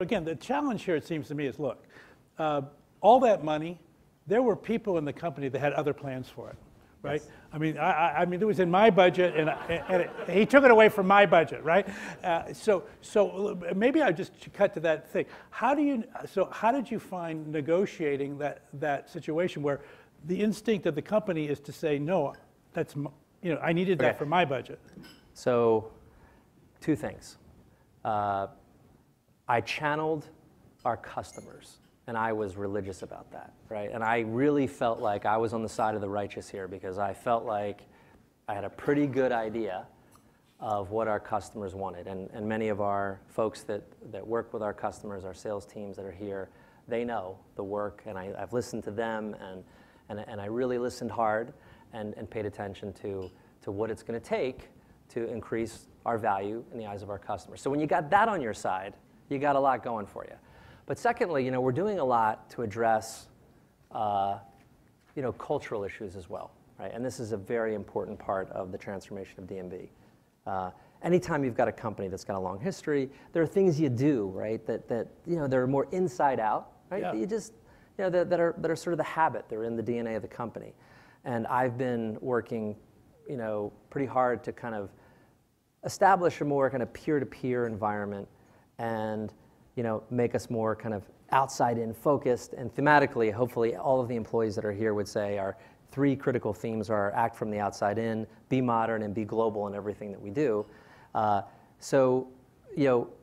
Again, the challenge here, it seems to me, is look, all that money, there were people in the company that had other plans for it, right? Yes. I mean, it was in my budget, and he took it away from my budget, right? So maybe I just cut to that thing. How did you find negotiating that situation where the instinct of the company is to say, no, that's, I needed that for my budget? So, two things. I channeled our customers, and I was religious about that, right? And I really felt like I was on the side of the righteous here because I felt like I had a pretty good idea of what our customers wanted. And many of our folks that work with our customers, our sales teams that are here, they know the work, and I've listened to them, and I really listened hard and paid attention to what it's going to take to increase our value in the eyes of our customers. So when you got that on your side, you got a lot going for you. But secondly, we're doing a lot to address, cultural issues as well, right? And this is a very important part of the transformation of D&B. Anytime you've got a company that's got a long history, there are things you do, right, that they're more inside out, right? Yeah. That you just, that are sort of the habit. They're in the DNA of the company. And I've been working, pretty hard to kind of establish a more kind of peer-to-peer environment and make us more kind of outside-in focused. And thematically, hopefully all of the employees that are here would say our three critical themes are act from the outside in, be modern, and be global in everything that we do. So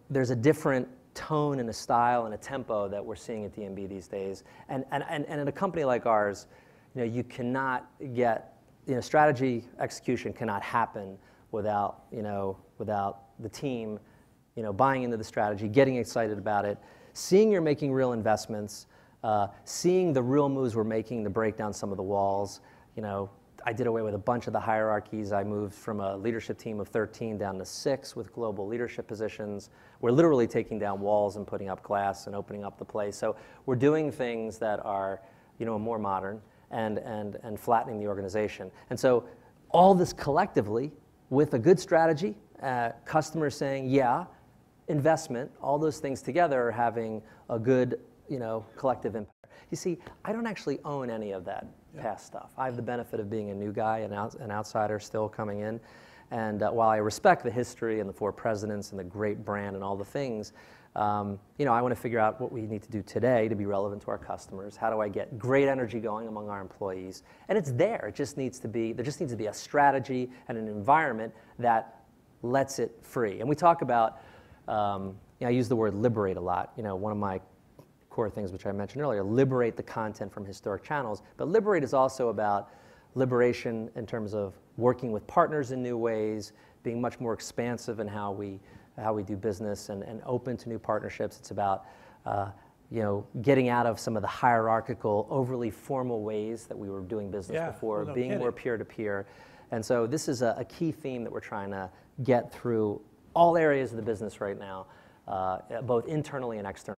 there's a different tone and a style and a tempo that we're seeing at D&B these days. And in a company like ours, you cannot get, strategy execution cannot happen without the team buying into the strategy, getting excited about it, seeing you're making real investments, seeing the real moves we're making to break down some of the walls. I did away with a bunch of the hierarchies. I moved from a leadership team of 13 down to 6 with global leadership positions. We're literally taking down walls and putting up glass and opening up the place. So we're doing things that are more modern and flattening the organization. And so all this collectively with a good strategy, customers saying, yeah, investment, all those things together are having a good, collective impact. You see, I don't actually own any of that past stuff. I have the benefit of being a new guy, an outsider still coming in. And while I respect the history and the 4 presidents and the great brand and all the things, I want to figure out what we need to do today to be relevant to our customers. How do I get great energy going among our employees? And it's there. There just needs to be a strategy and an environment that lets it free. And we talk about, I use the word liberate a lot. One of my core things, which I mentioned earlier, liberate the content from historic channels. But liberate is also about liberation in terms of working with partners in new ways, being much more expansive in how we do business and open to new partnerships. It's about getting out of some of the hierarchical, overly formal ways that we were doing business before, being more peer-to-peer. And so this is a key theme that we're trying to get through all areas of the business right now, both internally and externally.